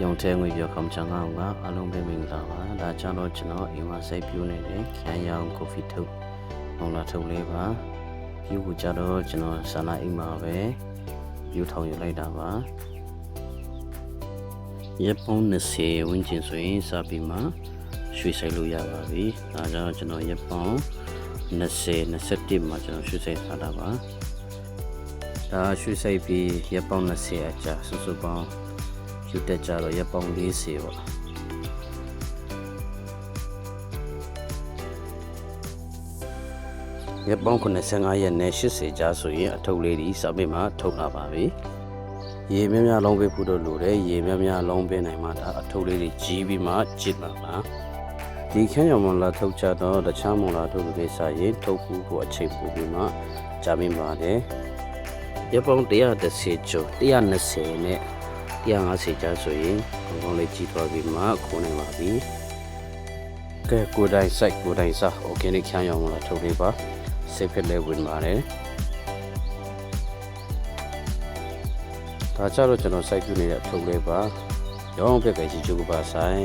ယုံထဲငွေပြောခမ်ချန်ကောင်ကအလုံးပဲမင်္ဂလာပါဒါကြောင့်တော့ကျွန်တော်အိမ်မှာစိုက်ပြိုးနေတဲ့ခရမ်းရောင်ကော်ဖီထုတ်မောင်လာထုတ်လေးပါပြိုးကိုကြတော့ကျွန်တော်ဆန္ဒအိမ်မှာပဲပြိုးထောင်ယူလိုက်တာပါရက်ပေါင်း20ဝန်းကျင်ဆိုရင်စပြီးမှရွှေ့ဆိုင်လို့ရပါပြီဒါကြောင့်ကျွန်တော်ရက်ပေါင်း20 21မှာကျွန်တော်ရွှေ့ဆိုင်ထားတာပါဒါရွှေ့ဆိုင်ပြီးရက်ပေါင်း20အကြာစုစုပေါင်းယူတက်ကြတော့ရက်ပေါင်း40ပေါ့ရက်ပေါင်း85ရက်နဲ့80ကြာဆိုရင်အထုပ်လေးဒီစပစ်မှာထုတ်လာပါပြီရေများများလုံးပေးဖို့တော့လိုတယ်ရေများများလုံးပေးနိုင်မှဒါအထုပ်လေးတွေကြီးပြီးမှကျစ်လာပါဒီခန်းရောင်မလာထုတ်ချတော့တခြားမလာထုတ်လို့စားရင်ထုတ်ဖို့အချိန်ပိုပြီးမှကြာမိပါတယ်ရက်ပေါင်း130ကျော်120နဲ့150ကျဆိုရင်ကောင်းကောင်းလေးကြီးသွားပြီးမှခိုးနိုင်ပါပြီကဲကိုယ်တိုင်စိုက်ကိုယ်တိုင်စား organic ချမ်းရောင်လာထုတ်လေးပါစိတ်ဖြစ်လဲဝင်ပါတယ်ဒါကြတော့ကျွန်တော်စိုက်ပြနေတဲ့အထုတ်လေးပါရောင်းပြက်ကကြီးကျုပ်ပါဆိုင်